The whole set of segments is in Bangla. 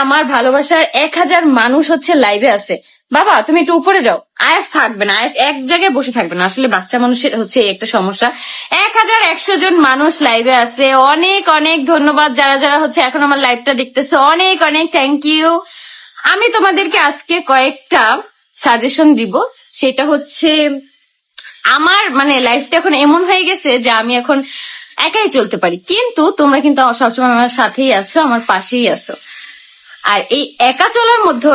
আমার ভালোবাসার 1000 মানুষ হচ্ছে লাইভে আছে। বাবা তুমি একটু উপরে যাও, আয়াস থাকবে না, আয়াস এক জায়গায় বসে থাকবে না, আসলে বাচ্চা মানুষের হচ্ছে এই একটা সমস্যা। 1100 জন মানুষ লাইভে আছে, অনেক অনেক ধন্যবাদ যারা যারা হচ্ছে এখন আমার লাইভটা দেখতেছে, অনেক অনেক থ্যাংক ইউ। আমি তোমাদেরকে আজকে কয়েকটা সাজেশন দিব, সেটা হচ্ছে আমার মানে লাইফটা এখন এমন হয়ে গেছে যে আমি এখন একাই চলতে পারি, কিন্তু তোমরা কিন্তু সবসময় আমার সাথেই আছো, আমার পাশেই আছো। আর এই একা চলার মধ্যেও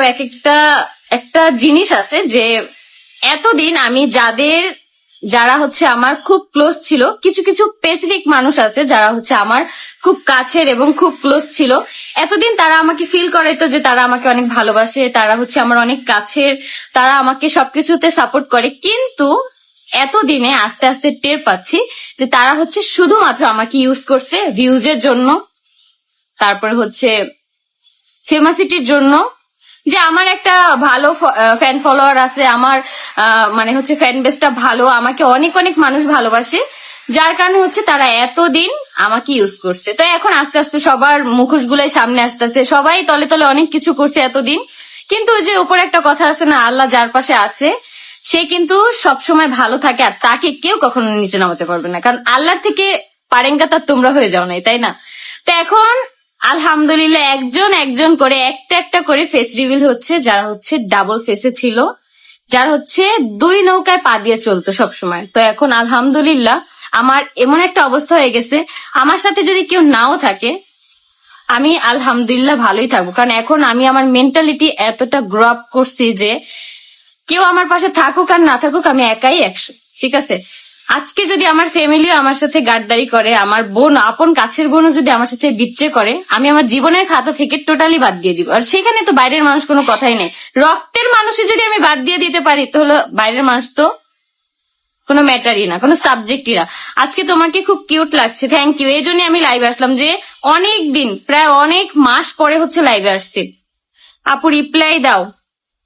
একটা জিনিস আছে যে এতদিন আমি যারা হচ্ছে আমার খুব ক্লোজ ছিল, কিছু কিছু স্পেসিফিক মানুষ আছে যারা হচ্ছে আমার খুব কাছের এবং খুব ক্লোজ ছিল, এতদিন তারা আমাকে ফিল করাইতো যে তারা আমাকে অনেক ভালোবাসে, তারা হচ্ছে আমার অনেক কাছের, তারা আমাকে সবকিছুতে সাপোর্ট করে। কিন্তু এতদিনে আস্তে আস্তে টের পাচ্ছি যে তারা হচ্ছে শুধুমাত্র আমাকে ইউজ করছে ভিউজের জন্য, তারপরে হচ্ছে ফেমাসিটির জন্য, যে আমার একটা ভালো ফ্যান ফলোয়ার আছে, আমার মানে হচ্ছে ফ্যান বেসটা ভালো, আমাকে অনেক অনেক মানুষ ভালোবাসে, যার কারণে হচ্ছে তারা এতদিন আমাকে ইউজ করছে। তো এখন আস্তে আস্তে সবার মুখোশ গুলাই সামনে আসতেছে, সবাই তলে তলে অনেক কিছু করছে এতদিন, কিন্তু ওই যে উপরে একটা কথা আছে না, আল্লাহ যার পাশে আছে সে কিন্তু সবসময় ভালো থাকে, আর তাকে কেউ কখনো নিচে নামাতে পারবে না, কারণ আল্লাহর থেকে পারেঙ্গা তার তোমরা হয়ে যাও নাই, তাই না? তো এখন আলহামদুলিল্লাহ একজন একজন করে একটা একটা করে ফেস রিভিল হচ্ছে, যারা হচ্ছে ডাবল ফেসে ছিল, যারা হচ্ছে দুই নৌকায় পা দিয়ে চলতো সবসময়। তো এখন আলহামদুলিল্লাহ আমার এমন একটা অবস্থা হয়ে গেছে, আমার সাথে যদি কেউ নাও থাকে আমি আলহামদুলিল্লাহ ভালোই থাকবো, কারণ এখন আমি আমার মেন্টালিটি এতটা গ্রো আপ করছি যে কেউ আমার পাশে থাকুক আর না থাকুক আমি একাই 100, ঠিক আছে? আজকে যদি আমার ফ্যামিলিও আমার সাথে গাদ্দারি করে, আমার বোন আপন কাছের বোনও যদি আমার সাথে বিট্রে করে, আমি আমার জীবনের খাতা থেকে টোটালি বাদ দিয়ে দিব। আর সেখানে তো বাইরের মানুষ কোনো কথাই নেই, রক্তের মানুষই যদি আমি বাদ দিয়ে দিতে পারি তাহলে বাইরের মানুষ তো কোনো ম্যাটারই না, কোনো সাবজেক্টই না। আজকে তোমাকে খুব কিউট লাগছে, থ্যাংক ইউ। এই জন্য আমি লাইভে আসলাম, যে অনেক দিন প্রায় অনেক মাস পরে হচ্ছে লাইভে আসছে। আপু রিপ্লাই দাও,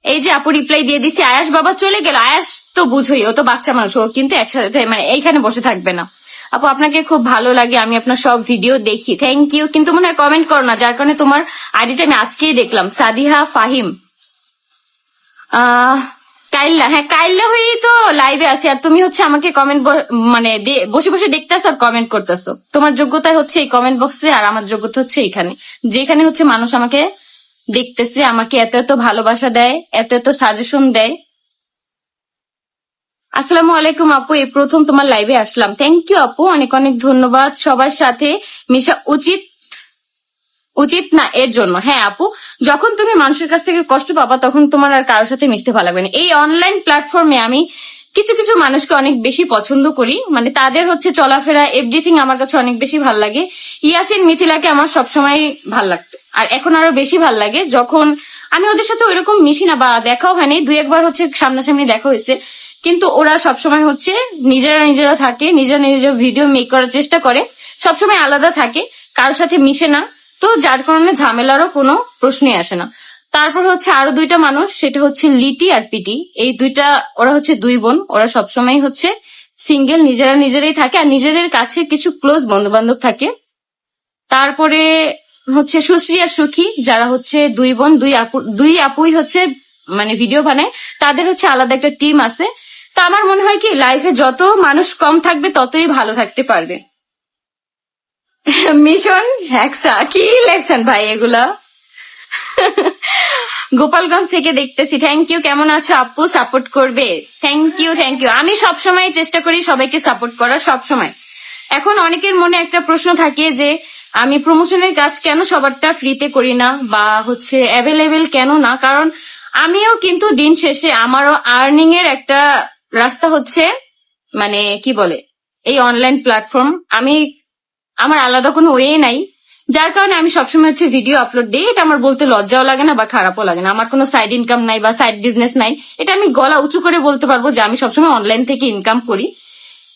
এই যে আপু রিপ্লাই দিয়ে দিছি। আয়াস বাবা চলে গেল, আয়াস তো বুঝোই ও তো বাচ্চা মানুষ, ও কিন্তু একসাথে মানে এইখানে বসে থাকবে না। আপু আপনাকে খুব ভালো লাগে, আমি আপনার সব ভিডিও দেখি, থ্যাংক ইউ। কিন্তু মনে হয় কমেন্ট করো না, যার কারণে তোমার আইডিটা আমি আজকেই দেখলাম। সাদিহা ফাহিম, কাইল্লা, হ্যাঁ কাইল্লা হয়েই তো লাইভে আছি, আর তুমি হচ্ছে আমাকে কমেন্ট মানে বসে বসে দেখতেছো আর কমেন্ট করতেছো। তোমার যোগ্যতা হচ্ছে এই কমেন্ট বক্সে, আর আমার যোগ্যতা হচ্ছে এইখানে, যেখানে হচ্ছে মানুষ আমাকে দেখতেছে, আমাকে এত এত ভালোবাসা দেয়, এত এত সাজেশন দেয়। আসসালামু আলাইকুম আপু, এই প্রথম তোমার লাইভে আসলাম, থ্যাংক ইউ আপু, অনেক অনেক ধন্যবাদ। সবার সাথে মিশা উচিত না এর জন্য। হ্যাঁ আপু, যখন তুমি মানুষের কাছ থেকে কষ্ট পাবা তখন তোমার আর কারোর সাথে মিশতে ভালো লাগবে না। এই অনলাইন প্ল্যাটফর্মে আমি কিছু কিছু মানুষকে অনেক বেশি পছন্দ করি, মানে তাদের হচ্ছে চলাফেরা এভরিথিং আমার কাছে অনেক বেশি ভাল লাগে। ইয়াসিন মিথিলাকে আমার সবসময় ভাল লাগতো, আর এখন আরো বেশি ভাল লাগে যখন আমি ওদের সাথে ওইরকম মিশি না বা দেখাও হয়নি, 2-1 হচ্ছে সামনাসামনি দেখা হয়েছে, কিন্তু ওরা সবসময় হচ্ছে নিজেরা থাকে, নিজের ভিডিও মেক করার চেষ্টা করে, সবসময় আলাদা থাকে, কারোর সাথে মিশে না, তো যার কারণে ঝামেলারও কোনো প্রশ্নই আসে না। তারপর হচ্ছে আরো 2টা মানুষ, সেটা হচ্ছে লিটি আর পিটি, এই ওরা হচ্ছে 2 বোন, ওরা সবসময় হচ্ছে সিঙ্গেল, নিজেরাই থাকে, আর নিজেদের কাছে কিছু ক্লোজ বন্ধু বান্ধব থাকে। তারপরে হচ্ছে সুশ্রী আর সুখী, যারা হচ্ছে 2 বোন, 2 আপুই হচ্ছে মানে ভিডিও বানায়, তাদের হচ্ছে আলাদা একটা টিম আছে। তো আমার মনে হয় কি লাইফে যত মানুষ কম থাকবে ততই ভালো থাকতে পারবে। মিশন হ্যাকসা, কি লেখছেন ভাই এগুলা? গোপালগঞ্জ থেকে দেখতেছি, থ্যাংক ইউ। কেমন আছো আপু, সাপোর্ট করবে? Thank you. আমি সবসময় চেষ্টা করি সবাইকে সাপোর্ট করার, সবসময়। এখন অনেকের মনে একটা প্রশ্ন থাকে যে আমি প্রমোশনের কাজ কেন সবারটা ফ্রিতে করি না, বা হচ্ছে অ্যাভেলেবেল কেন না, কারণ আমিও কিন্তু দিন শেষে আমারও আর্নিং এর একটা রাস্তা হচ্ছে মানে কি বলে এই অনলাইন প্ল্যাটফর্ম। আমার আলাদা কোনো ওয়ে নাই, যার কারণে আমি সবসময় হচ্ছে ভিডিও আপলোড দিই। এটা আমার বলতে লজ্জাও লাগে না বা খারাপও লাগে না, আমার কোনো সাইড ইনকাম নাই বা সাইড বিজনেস নাই, এটা আমি গলা উঁচু করে বলতে পারবো যে আমি সবসময় অনলাইন থেকে ইনকাম করি।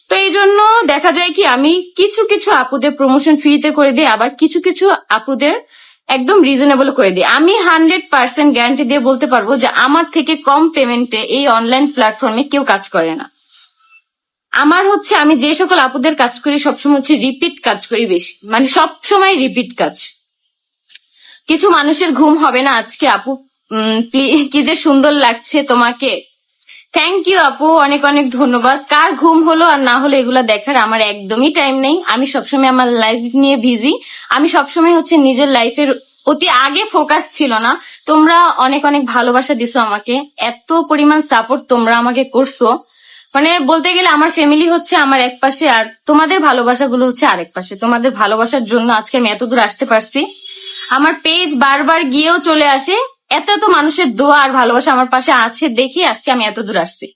তো এই জন্য দেখা যায় কি আমি কিছু কিছু আপুদের প্রমোশন ফ্রিতে করে দিই, আবার কিছু কিছু আপুদের একদম রিজনেবল করে দিই। আমি 100% গ্যারান্টি দিয়ে বলতে পারবো যে আমার থেকে কম পেমেন্টে এই অনলাইন প্ল্যাটফর্মে কেউ কাজ করে না। আমার হচ্ছে আমি যে সকল আপুদের কাজ করি সবসময় হচ্ছে রিপিট কাজ করি বেশি, মানে সবসময় রিপিট কাজ। কিছু মানুষের ঘুম হবে না আজকে আপু। কি যে সুন্দর লাগছে তোমাকে। থ্যাংক ইউ আপু, অনেক অনেক ধন্যবাদ। কার ঘুম হলো আর না হলো এগুলা দেখার আমার একদমই টাইম নেই। আমি সবসময় আমার লাইফ নিয়ে বিজি। আমি সবসময় হচ্ছে নিজের লাইফের অতি আগে ফোকাস ছিল না। তোমরা অনেক অনেক ভালোবাসা দিছো আমাকে, এত পরিমাণ সাপোর্ট তোমরা আমাকে করছো। মানে বলতে গেলে আমার ফ্যামিলি হচ্ছে আমার এক পাশে, আর তোমাদের ভালোবাসাগুলো হচ্ছে আরেক পাশে। তোমাদের ভালোবাসার জন্য আজকে আমি এত দূর আসতে পারছি। আমার পেজ বারবার গিয়েও চলে আসে। এত এত মানুষের দোয়া আর ভালোবাসা আমার পাশে আছে দেখি আজকে আমি এত দূর আসছি।